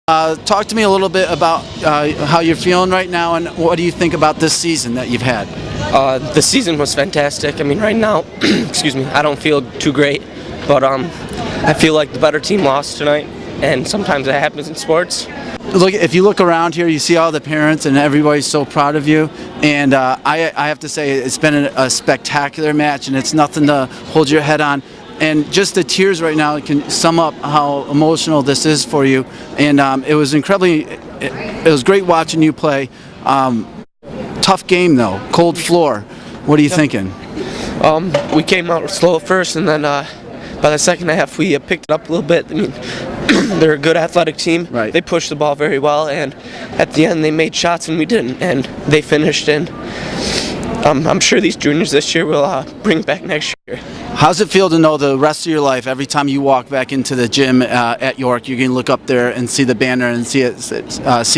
Talk to me a little bit about how you're feeling right now, and what do you think about this season that you've had? The season was fantastic. I mean, right now, excuse me, I don't feel too great, but I feel like the better team lost tonight, and sometimes that happens in sports. Look, if you look around here, you see all the parents, and everybody's so proud of you. And I have to say, it's been a spectacular match, and it's nothing to hold your head on. And just the tears right now can sum up how emotional this is for you. And it was it was great watching you play. Tough game though, cold floor. What are you thinking? We came out slow at first, and then by the second half we picked it up a little bit. I mean, they're a good athletic team. Right. They pushed the ball very well, and at the end they made shots and we didn't, and they finished. And I'm sure these juniors this year will bring it back next year. How's it feel to know the rest of your life, every time you walk back into the gym at York, you can look up there and see the banner and see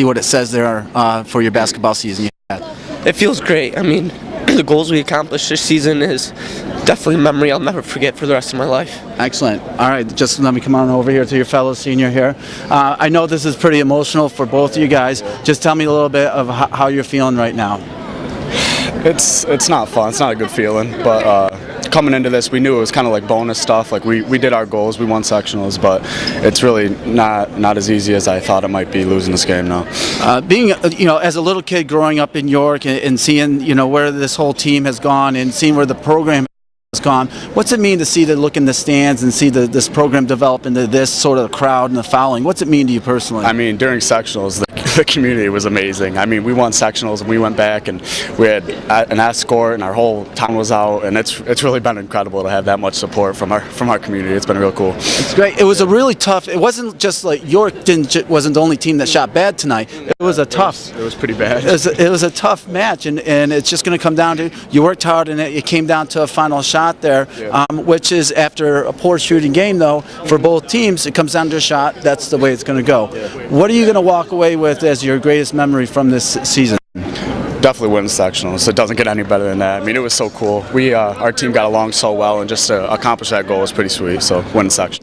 what it says there for your basketball season you had? It feels great. I mean, the goals we accomplished this season is definitely a memory I'll never forget for the rest of my life. Excellent. All right, just let me come on over here to your fellow senior here. I know this is pretty emotional for both of you guys. Just tell me a little bit of how you're feeling right now. It's not fun. It's not a good feeling, but coming into this, we knew it was kind of like bonus stuff. Like we did our goals, we won sectionals, but it's really not as easy as I thought it might be losing this game now. Being as a little kid growing up in York and seeing where this whole team has gone and seeing where the program has gone, what's it mean to see the look in the stands and see this program develop into this sort of crowd and the following? What's it mean to you personally? I mean, during sectionals, the community was amazing. I mean, we won sectionals and we went back and we had an escort and our whole town was out, and it's really been incredible to have that much support from our community. It's been real cool. It's great. It was a really tough. It wasn't just like York wasn't the only team that shot bad tonight. It was a tough. It was pretty bad. It was a tough match, and it's just going to come down to you worked hard, and it came down to a final shot there, which is after a poor shooting game though for both teams. It comes down to a shot. That's the way it's going to go. What are you going to walk away with as your greatest memory from this season? Definitely winning sectionals. It doesn't get any better than that. I mean, it was so cool. Our team got along so well, and just to accomplish that goal was pretty sweet. So winning sectionals.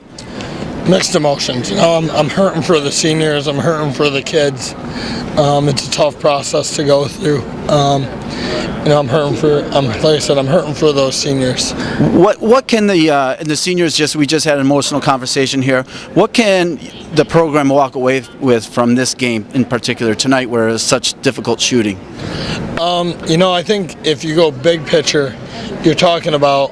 Mixed emotions. I'm hurting for the seniors. I'm hurting for the kids. It's a tough process to go through. I'm hurting for. Like I said, I'm hurting for those seniors. What can the seniors we just had an emotional conversation here. What can the program walk away with from this game in particular tonight, where it was such difficult shooting? I think if you go big picture, you're talking about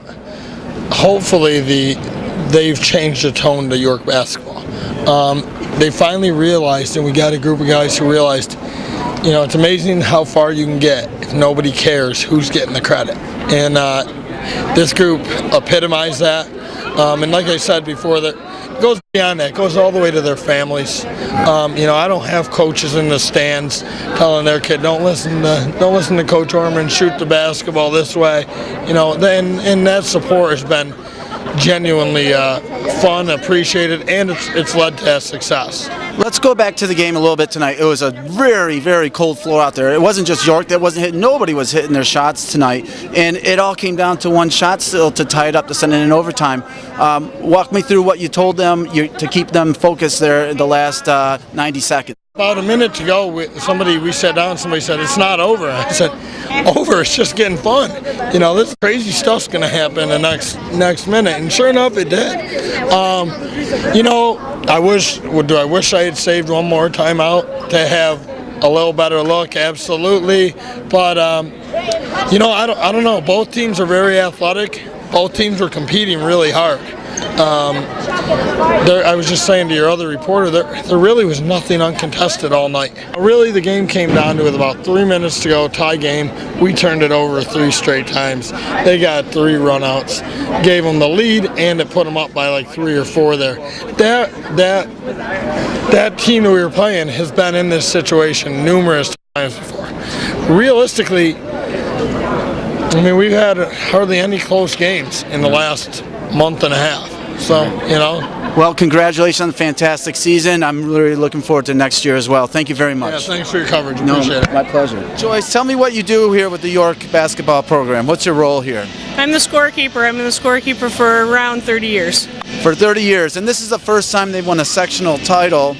hopefully they've changed the tone to York basketball. They finally realized, and we got a group of guys who realized, it's amazing how far you can get if nobody cares who's getting the credit. And this group epitomized that. And like I said before, that goes beyond that. It goes all the way to their families. I don't have coaches in the stands telling their kid, don't listen to Coach Orman, shoot the basketball this way. And that support has been genuinely fun, appreciated, and it's led to success. Let's go back to the game a little bit tonight. It was a very, very cold floor out there. It wasn't just York that wasn't hitting. Nobody was hitting their shots tonight, and it all came down to one shot still to tie it up to send it in overtime. Walk me through what you told them to keep them focused there in the last 90 seconds. About a minute to go, we sat down, somebody said, it's not over. I said, over, it's just getting fun. This crazy stuff's going to happen the next minute, and sure enough, it did. I wish I had saved one more timeout to have a little better look, absolutely. But, I don't know. Both teams are very athletic. Both teams were competing really hard. I was just saying to your other reporter, there really was nothing uncontested all night. Really, the game came down to with about 3 minutes to go, tie game. We turned it over 3 straight times. They got 3 runouts, gave them the lead, and it put them up by like 3 or 4 there. That team that we were playing has been in this situation numerous times before. Realistically, we've had hardly any close games in the last month and a half. So, Well, congratulations on a fantastic season. I'm really looking forward to next year as well. Thank you very much. Yeah, thanks for your coverage. Appreciate it. My pleasure. Joyce, tell me what you do here with the York basketball program. What's your role here? I'm the scorekeeper. I've been the scorekeeper for around 30 years. For 30 years. And this is the first time they've won a sectional title.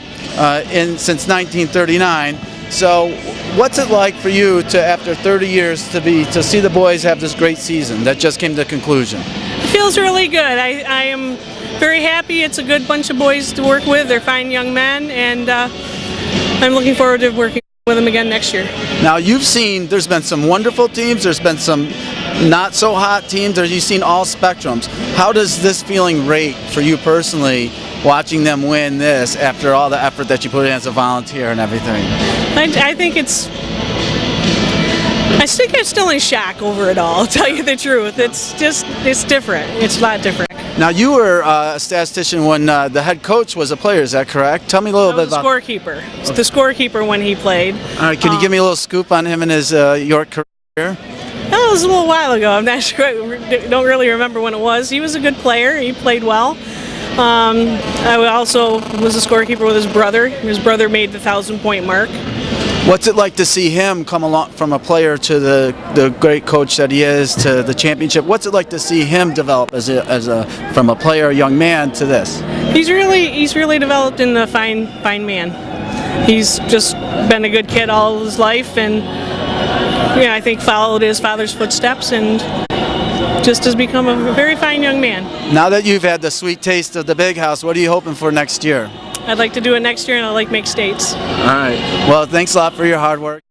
since 1939. So what's it like for you to, after 30 years, to see the boys have this great season that just came to conclusion? It feels really good. I am very happy. It's a good bunch of boys to work with. They're fine young men, and I'm looking forward to working with them again next year. Now you've seen, there's been some wonderful teams, there's been some not so hot teams, you've seen all spectrums. How does this feeling rate for you personally, watching them win this after all the effort that you put in as a volunteer and everything? I think I'm still in shock over it all, to tell you the truth. It's different. It's a lot different. Now you were a statistician when the head coach was a player, is that correct? Tell me a little bit about... The scorekeeper. The scorekeeper when he played. All right, can you give me a little scoop on him and his York career? That was a little while ago. I'm not sure. I don't really remember when it was. He was a good player. He played well. I also was a scorekeeper with his brother. His brother made the 1,000-point mark. What's it like to see him come along from a player to the great coach that he is to the championship? What's it like to see him develop from a player, a young man, to this? He's really developed into a fine man. He's just been a good kid all his life, and I think followed his father's footsteps and just has become a very fine young man. Now that you've had the sweet taste of the big house, what are you hoping for next year? I'd like to do it next year, and I'd like to make states. All right. Well, thanks a lot for your hard work.